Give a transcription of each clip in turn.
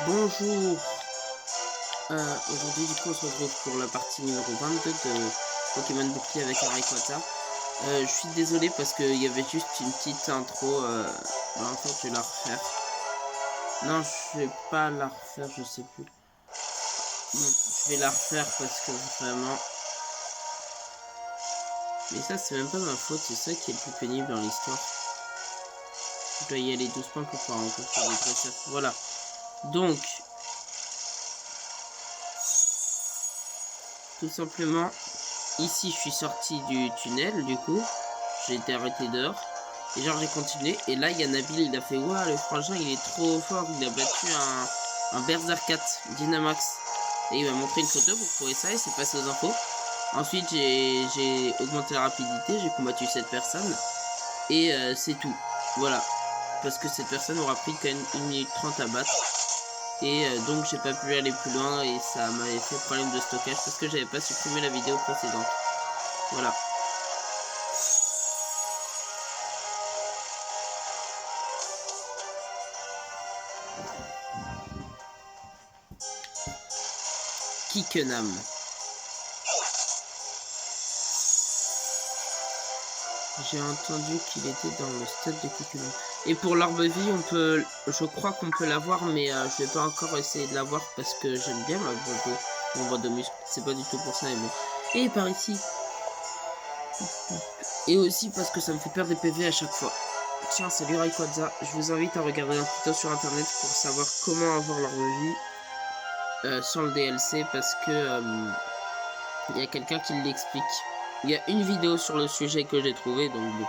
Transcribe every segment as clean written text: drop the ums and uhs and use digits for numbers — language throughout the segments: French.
Bonjour. Aujourd'hui, du coup, on se retrouve pour la partie numéro 22 de Pokémon Bouclier avec Rayquaza. Je suis désolé parce qu'il y avait juste une petite intro. En fait, je vais la refaire. Non, je vais pas la refaire, je sais plus. Non, je vais la refaire parce que vraiment. Mais ça, c'est même pas ma faute, c'est ça qui est le plus pénible dans l'histoire. Je dois y aller doucement pour pouvoir rencontrer les dresseurs. Voilà. Donc, tout simplement, ici je suis sorti du tunnel, du coup, j'ai été arrêté dehors, et genre j'ai continué, et là il y a Nabil, il a fait ouah, le frangin il est trop fort, il a battu un Berserkat Dynamax, et il m'a montré une photo pour prouver ça, et c'est passé aux infos. Ensuite j'ai augmenté la rapidité, j'ai combattu cette personne, et c'est tout, voilà, parce que cette personne aura pris quand même 1 minute 30 à battre. Et donc j'ai pas pu aller plus loin et ça m'avait fait problème de stockage parce que j'avais pas supprimé la vidéo précédente. Voilà. Kickenham. J'ai entendu qu'il était dans le stade de Kickenham. Et pour l'arbre-vie, on peut, je crois qu'on peut l'avoir, mais je vais pas encore essayer de l'avoir parce que j'aime bien mon bois de muscle. C'est pas du tout pour ça, mais bon. Et par ici. Et aussi parce que ça me fait perdre des PV à chaque fois. Tiens, salut Rayquaza. Je vous invite à regarder un tuto sur internet pour savoir comment avoir l'arbre-vie sans le DLC parce que il y a quelqu'un qui l'explique. Il y a une vidéo sur le sujet que j'ai trouvé, donc bon.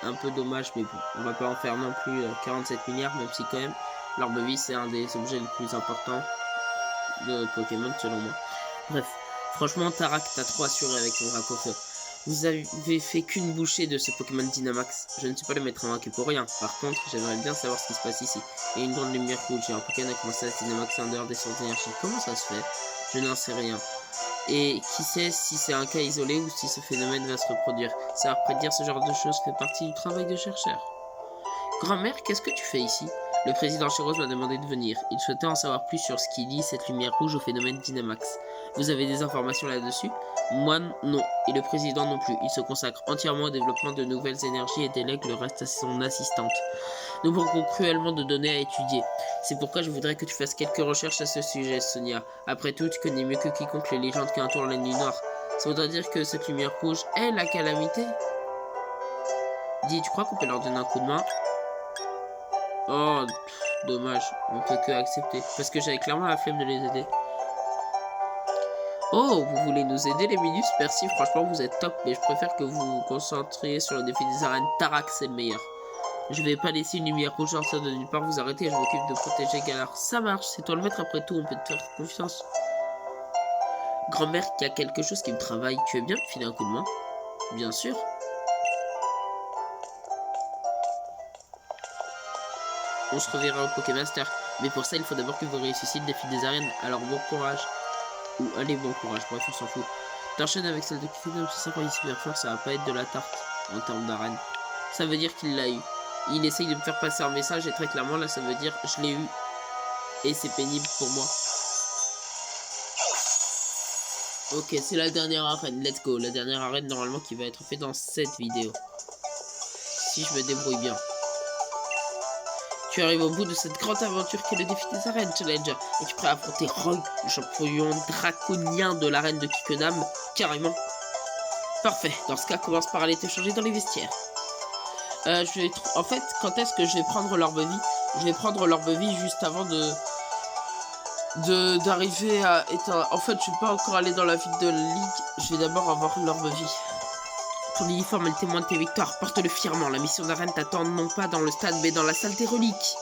Un peu dommage, mais bon, on va pas en faire non plus 47 milliards, même si quand même, l'arbre-vie c'est un des objets les plus importants de Pokémon selon moi. Bref, franchement, Tarak, t'as trop assuré avec ton Rakofeu. Vous avez fait qu'une bouchée de ce Pokémon Dynamax. Je ne suis pas le maître invaincu pour rien. Par contre, j'aimerais bien savoir ce qui se passe ici. Il y a une grande lumière rouge et un Pokémon a commencé à se dynamaxer en dehors des sources d'énergie. Comment ça se fait? Je n'en sais rien. Et qui sait si c'est un cas isolé ou si ce phénomène va se reproduire. Savoir prédire ce genre de choses fait partie du travail de chercheur. Grand-mère, qu'est-ce que tu fais ici? Le président Chiros m'a demandé de venir. Il souhaitait en savoir plus sur ce qui lie cette lumière rouge au phénomène Dynamax. Vous avez des informations là-dessus? Moi, non. Et le président non plus. Il se consacre entièrement au développement de nouvelles énergies et délègue le reste à son assistante. Nous manquons cruellement de données à étudier. C'est pourquoi je voudrais que tu fasses quelques recherches à ce sujet, Sonia. Après tout, tu connais mieux que quiconque les légendes qui entourent la nuit noire. Ça voudrait dire que cette lumière rouge est la calamité? Dis, tu crois qu'on peut leur donner un coup de main? Oh, dommage. On peut que accepter. Parce que j'avais clairement la flemme de les aider. Oh, vous voulez nous aider les Minus? Merci, franchement vous êtes top. Mais je préfère que vous vous concentriez sur le défi des arènes. Tarak, c'est le meilleur. Je vais pas laisser une lumière rouge sortir de nulle part vous arrêter. Je m'occupe de protéger Galar. Ça marche, c'est toi le maître après tout. On peut te faire confiance. Grand-mère, qu'il y a quelque chose qui me travaille. Tu veux bien me filer un coup de main? Bien sûr. On se reverra au Pokémaster. Mais pour ça, il faut d'abord que vous réussissiez le défi des arènes. Alors bon courage. Ou allez, bon courage, bref, on s'en fout. T'enchaînes avec celle de Kifidom, c'est ça quand il super fort, ça va pas être de la tarte en termes d'arène. Ça veut dire qu'il l'a eu. Il essaye de me faire passer un message et très clairement là ça veut dire je l'ai eu. Et c'est pénible pour moi. Ok, c'est la dernière arène, let's go. La dernière arène normalement qui va être faite dans cette vidéo. Si je me débrouille bien. Tu arrives au bout de cette grande aventure qu'est le défi des arènes, Challenger. Et tu es prêt à affronter Roy, le champion draconien de l'arène de Kickenham? Carrément. Parfait, dans ce cas, commence par aller te changer dans les vestiaires. En fait, quand est-ce que je vais prendre l'orbe-vie? Je vais prendre l'orbe-vie juste avant d'arriver à éteindre. En fait, je vais pas encore aller dans la ville de la Ligue. Je vais d'abord avoir l'orbe-vie. Ton uniforme est le témoin de tes victoires. Porte-le fièrement. La mission d'arène t'attend non pas dans le stade, mais dans la salle des reliques.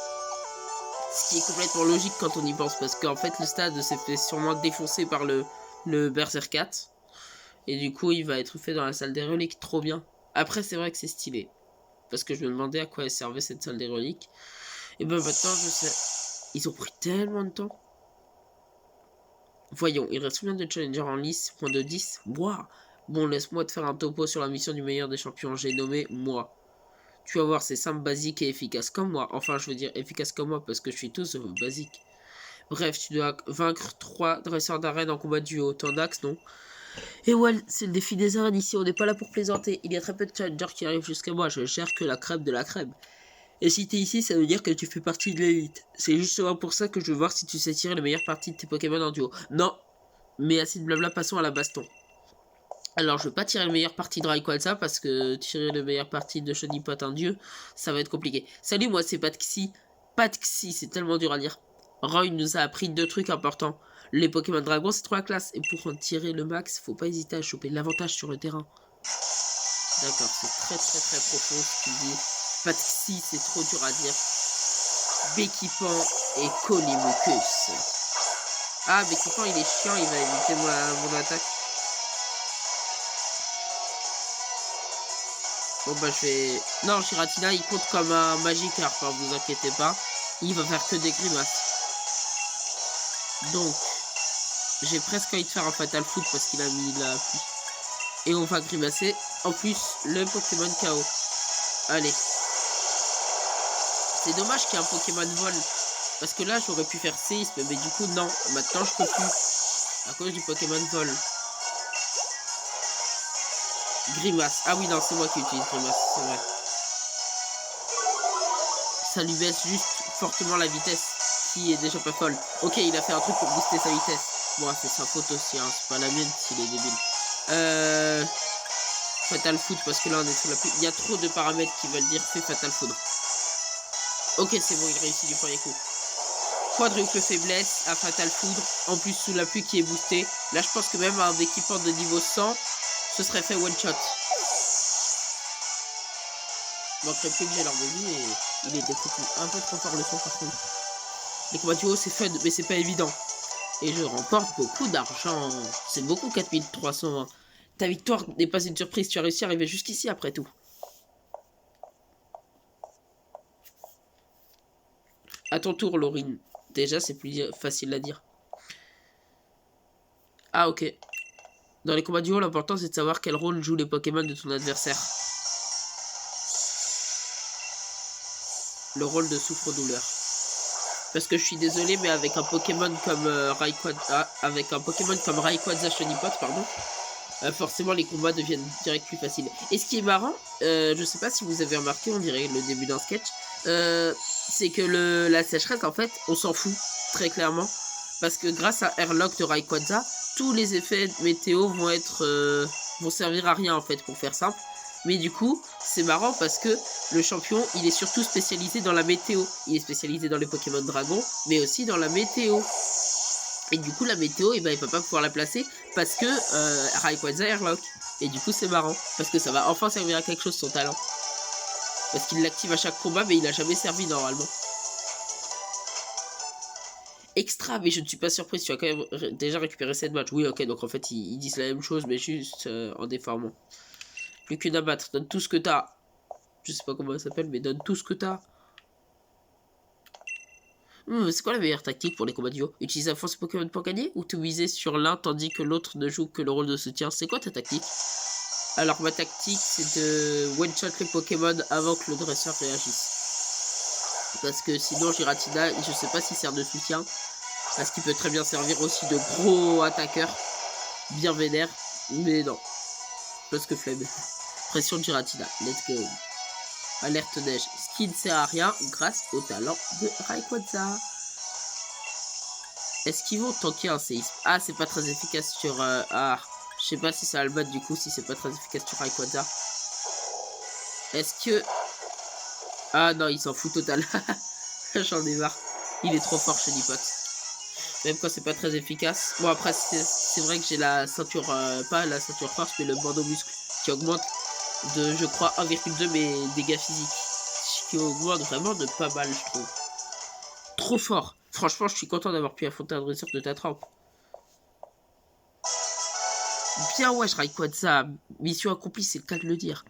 Ce qui est complètement logique quand on y pense, parce qu'en fait, le stade s'est fait sûrement défoncer par le Berserkat. Et du coup, il va être fait dans la salle des reliques. Trop bien. Après, c'est vrai que c'est stylé. Parce que je me demandais à quoi elle servait cette salle des reliques. Et ben maintenant, je sais. Ils ont pris tellement de temps. Voyons, il reste combien de challengers en lice? Moins de 10? Moi. Bon, laisse-moi te faire un topo sur la mission du meilleur des champions. J'ai nommé moi. Tu vas voir, c'est simple, basique et efficace comme moi. Enfin, je veux dire efficace comme moi parce que je suis tous basique. Bref, tu dois vaincre 3 dresseurs d'arène en combat duo. Ton axe, non? Et ouais, c'est le défi des arènes ici. On n'est pas là pour plaisanter. Il y a très peu de challengers qui arrivent jusqu'à moi. Je gère que la crème de la crème. Et si t'es ici, ça veut dire que tu fais partie de l'élite. C'est justement pour ça que je veux voir si tu sais tirer les meilleures parties de tes Pokémon en duo. Non, mais assez de blabla, passons à la baston. Alors, je veux pas tirer le meilleur parti de Rayquaza parce que tirer le meilleur parti de Chonipot en dieu, ça va être compliqué. Salut, moi c'est Patxi. Patxi, c'est tellement dur à dire. Roy nous a appris 2 trucs importants. Les Pokémon Dragon, c'est 3 classes. Et pour en tirer le max, faut pas hésiter à choper l'avantage sur le terrain. D'accord, c'est très profond ce qu'il dit. Patxi, c'est trop dur à dire. Béquipan et Colimucus. Ah, Béquipan, il est chiant, il va éviter mon attaque. Bon bah je vais... Non, Giratina il compte comme un Magikarp, hein, vous inquiétez pas. Il va faire que des grimaces. Donc, j'ai presque envie de faire un Fatal Foot parce qu'il a mis la pluie. Et on va grimacer. En plus, le Pokémon KO. Allez. C'est dommage qu'il y ait un Pokémon vol. Parce que là, j'aurais pu faire séisme. Mais du coup, non. Maintenant, je peux plus. À cause du Pokémon vol. Grimace. Ah oui, non, c'est moi qui utilise Grimace. C'est vrai. Ça lui baisse juste fortement la vitesse. Qui est déjà pas folle. Ok, il a fait un truc pour booster sa vitesse. Bon, c'est sa faute aussi. Hein. C'est pas la mienne s'il est débile. Fatal Foot parce que là on est sous la pluie. Il y a trop de paramètres qui veulent dire fait Fatal Foudre. Ok, c'est bon, il réussit du premier coup. Quadruple faiblesse à Fatal Foudre. En plus sous la pluie qui est boosté. Là je pense que même un équipement de niveau 100, ce serait fait one shot. Manquerait plus que j'ai leur de vie et il était un peu trop fort le son par contre. Les combats duo c'est fun mais c'est pas évident. Et je remporte beaucoup d'argent. C'est beaucoup 4300. Ta victoire n'est pas une surprise, tu as réussi à arriver jusqu'ici après tout. À ton tour, Laurine. Déjà, c'est plus facile à dire. Ah, ok. Dans les combats duo, l'important c'est de savoir quel rôle jouent les Pokémon de ton adversaire. Le rôle de souffre-douleur. Parce que je suis désolé, mais avec un Pokémon comme Rayquaza Chonipot, pardon, forcément les combats deviennent direct plus faciles. Et ce qui est marrant, je sais pas si vous avez remarqué, on dirait le début d'un sketch, c'est que la sécheresse, en fait, on s'en fout, très clairement. Parce que grâce à Airlock de Rayquaza, tous les effets météo vont servir à rien, en fait, pour faire simple. Mais du coup, c'est marrant parce que le champion, il est surtout spécialisé dans la météo. Il est spécialisé dans les Pokémon Dragon, mais aussi dans la météo. Et du coup, la météo, il va pas pouvoir la placer parce que Rayquaza Airlock. Et du coup, c'est marrant. Parce que ça va enfin servir à quelque chose, son talent. Parce qu'il l'active à chaque combat, mais il n'a jamais servi normalement. Extra, mais je ne suis pas surprise, tu as quand même déjà récupéré cette match. Oui, ok, donc en fait, ils disent la même chose, mais juste en déformant. Plus qu'une à battre, donne tout ce que t'as. Je sais pas comment ça s'appelle, mais donne tout ce que t'as. C'est quoi la meilleure tactique pour les combats duo? Utiliser la force Pokémon pour gagner ou tout miser sur l'un tandis que l'autre ne joue que le rôle de soutien? C'est quoi ta tactique? Alors ma tactique c'est de one-shot les Pokémon avant que le dresseur réagisse. Parce que sinon Giratina, je sais pas s'il sert de soutien. Parce qu'il peut très bien servir aussi de gros attaqueur. Bien vénère. Mais non. Parce que flemme. Pression de Giratina. Let's go. Alerte neige. Ce qui ne sert à rien grâce au talent de Rayquaza. Est-ce qu'ils vont tanker un séisme? Ah, c'est pas très efficace sur... je sais pas si ça va le battre du coup, si c'est pas très efficace sur Rayquaza. Est-ce que... Ah non, il s'en fout total. J'en ai marre. Il est trop fort chez Nipot. Même quand c'est pas très efficace. Bon après, c'est vrai que j'ai la ceinture... pas la ceinture force, mais le bandeau muscle qui augmente de, je crois, 1,2 mes dégâts physiques. Ce qui augmente vraiment de pas mal, je trouve. Trop fort. Franchement, je suis content d'avoir pu affronter un dresseur de ta trempe. Bien wesh, Rayquaza. Mission accomplie, c'est le cas de le dire.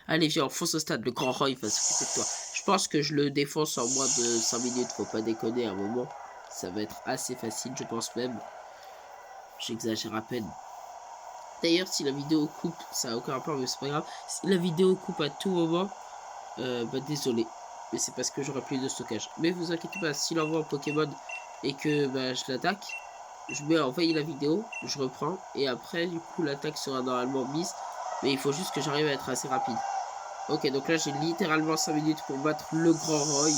Allez, viens, on fonce au stade. Le grand Roy va s'occuper de toi. Je pense que je le défonce en moins de 5 minutes. Faut pas déconner à un moment. Ça va être assez facile, je pense même. J'exagère à peine. D'ailleurs, si la vidéo coupe, ça n'a aucun rapport, mais c'est pas grave. Si la vidéo coupe à tout moment, Bah désolé. Mais c'est parce que j'aurai plus de stockage. Mais vous inquiétez pas, s'il envoie un Pokémon et que bah, je l'attaque, je vais envoyer la vidéo, je reprends. Et après, du coup, l'attaque sera normalement mise. Mais il faut juste que j'arrive à être assez rapide. Ok, donc là, j'ai littéralement 5 minutes pour battre le Grand Roy. En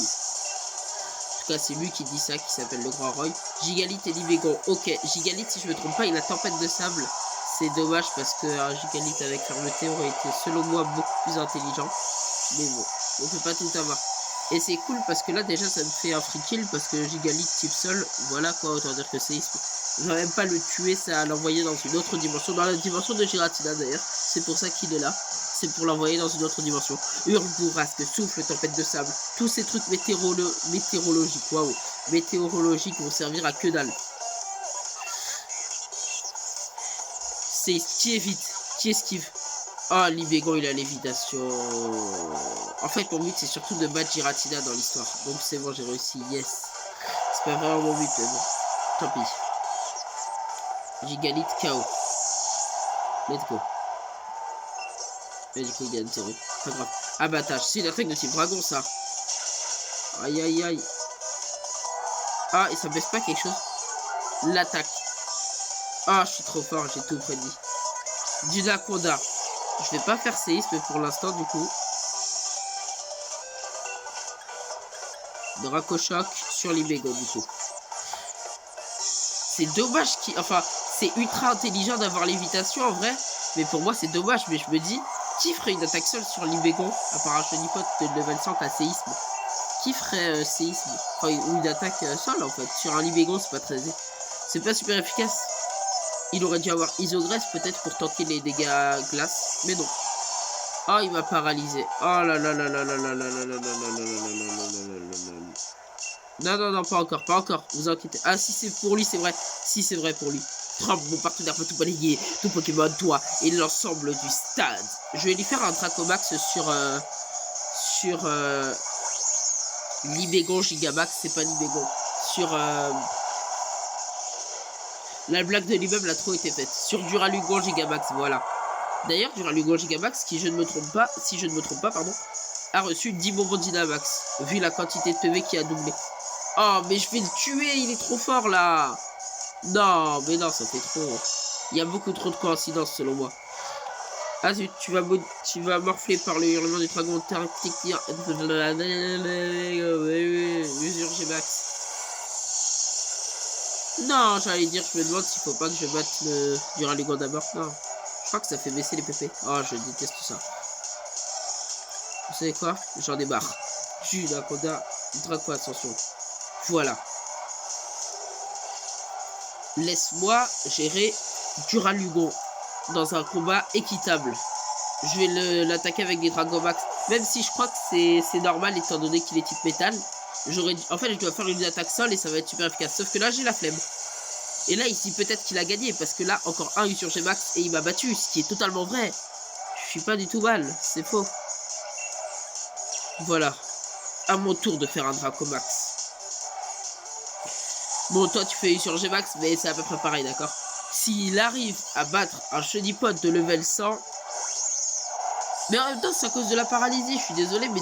tout cas, c'est lui qui dit ça, qui s'appelle le Grand Roy. Gigalith et Libégon. Ok, Gigalith, si je me trompe pas, il a tempête de sable. C'est dommage parce que un Gigalith avec fermeté aurait été, selon moi, beaucoup plus intelligent. Mais bon, on peut pas tout avoir. Et c'est cool parce que là, déjà, ça me fait un free kill parce que Gigalith type sol, voilà quoi, autant dire que c'est... Je vais même pas le tuer, ça l'envoyer dans une autre dimension, dans la dimension de Giratina d'ailleurs. C'est pour ça qu'il est là. C'est pour l'envoyer dans une autre dimension. Hurle, bourrasque, souffle, tempête de sable. Tous ces trucs météorologiques, waouh, météorologiques vont servir à que dalle. C'est qui évite, qui esquive. Ah, Libégon, il a l'évitation. En fait, mon but, c'est surtout de battre Giratina dans l'histoire. Donc, c'est bon, j'ai réussi. Yes. C'est pas vraiment mon but, mais bon. Tant pis. Gigalith KO. Let's go. Et du coup, il gagne 0. Pas grave. Abattage. C'est une attaque de type dragon, ça. Aïe, aïe, aïe. Ah, et ça baisse pas quelque chose. L'attaque. Ah, je suis trop fort, j'ai tout prédit. Dunaconda. Je vais pas faire séisme pour l'instant, du coup. Dracochoc sur Libégon, du coup. C'est dommage qu'il... Enfin, c'est ultra intelligent d'avoir l'évitation, en vrai. Mais pour moi, c'est dommage. Mais je me dis, qui ferait une attaque seule sur Libégon, à part un Chenipote de level 100 à séisme? Qui ferait séisme? Enfin, ou une attaque seule, en fait. Sur un Libégon, c'est pas très... C'est pas super efficace. Il aurait dû avoir Isogresse, peut-être, pour tanker les dégâts glace. Mais non. Oh, il m'a paralysé. Oh là là là là là là là là là là là là. Non, non, non, pas encore, pas encore. Vous inquiétez. Ah, si c'est pour lui, c'est vrai. Si c'est vrai pour lui. Trump, mon partenaire peut tout balayer. Tout Pokémon, toi et l'ensemble du stade. Je vais lui faire un Dracomax sur Libégon Gigamax. C'est pas Libégon. Sur la blague de l'immeuble a trop été faite. Sur Duralugon Gigamax, voilà. D'ailleurs, Duralugon Gigamax, qui je ne me trompe pas, si je ne me trompe pas, pardon, a reçu 10 bonbons Dynamax, vu la quantité de PV qui a doublé. Oh, mais je vais le tuer, il est trop fort là. Non, mais non, ça fait trop. Il y a beaucoup trop de coïncidences selon moi. Ah zut, tu vas morfler par le hurlement du dragon antarctique. Mesure G-Max. Non, j'allais dire, je me demande s'il faut pas que je batte le Duralugon d'abord. Non. Je crois que ça fait baisser les PP. Oh, je déteste ça. Vous savez quoi? J'en ai marre. Dunaconda, Draco Ascension. Voilà. Laisse-moi gérer Duralugon dans un combat équitable. Je vais l'attaquer avec des Dragomax. Même si je crois que c'est normal étant donné qu'il est type métal. En fait, je dois faire une attaque sol et ça va être super efficace. Sauf que là, j'ai la flemme. Et là, ici, peut-être qu'il a gagné. Parce que là, encore un sur G-Max et il m'a battu. Ce qui est totalement vrai. Je suis pas du tout mal. C'est faux. Voilà. À mon tour de faire un Dracomax. Bon, toi, tu fais sur G-Max, mais c'est à peu près pareil, d'accord? S'il arrive à battre un Chenipote de level 100... Mais en même temps, c'est à cause de la paralysie. Je suis désolé, mais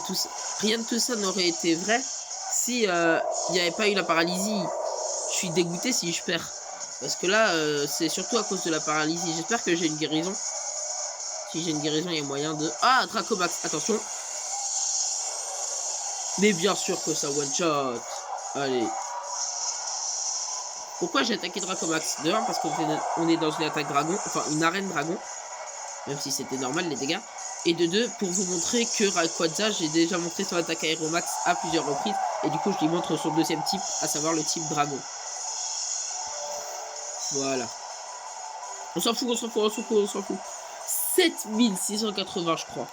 rien de tout ça n'aurait été vrai si il n'y avait pas eu la paralysie. Je suis dégoûté si je perds. Parce que là, c'est surtout à cause de la paralysie. J'espère que j'ai une guérison. Si j'ai une guérison, il y a moyen de... Ah, Dracomax, attention. Mais bien sûr que ça one-shot. Allez. Pourquoi j'ai attaqué Dracomax? De 1, parce qu'on est dans une attaque dragon. Enfin, une arène dragon. Même si c'était normal, les dégâts. Et de 2, pour vous montrer que Rayquaza, j'ai déjà montré son attaque Aéromax à plusieurs reprises. Et du coup, je lui montre son deuxième type, à savoir le type dragon. Voilà. On s'en fout, on s'en fout, on s'en fout, on s'en fout. 7680, je crois,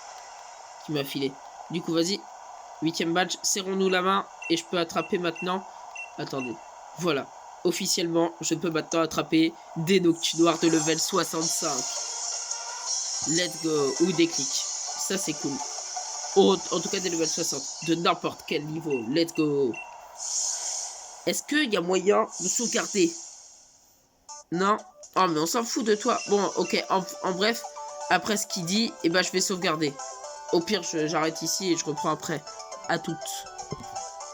qui m'a filé. Du coup, vas-y. 8ème badge, serrons-nous la main. Et je peux attraper maintenant. Attendez. Voilà. Officiellement, je peux maintenant attraper des Noctunoirs de level 65. Let's go. Ou des clics. Ça, c'est cool. En tout cas, des level 60. De n'importe quel niveau. Let's go. Est-ce qu'il y a moyen de sauvegarder? Non. Oh, mais on s'en fout de toi. Bon, ok. En bref, après ce qu'il dit, eh ben, je vais sauvegarder. Au pire, j'arrête ici et je reprends après. À toutes.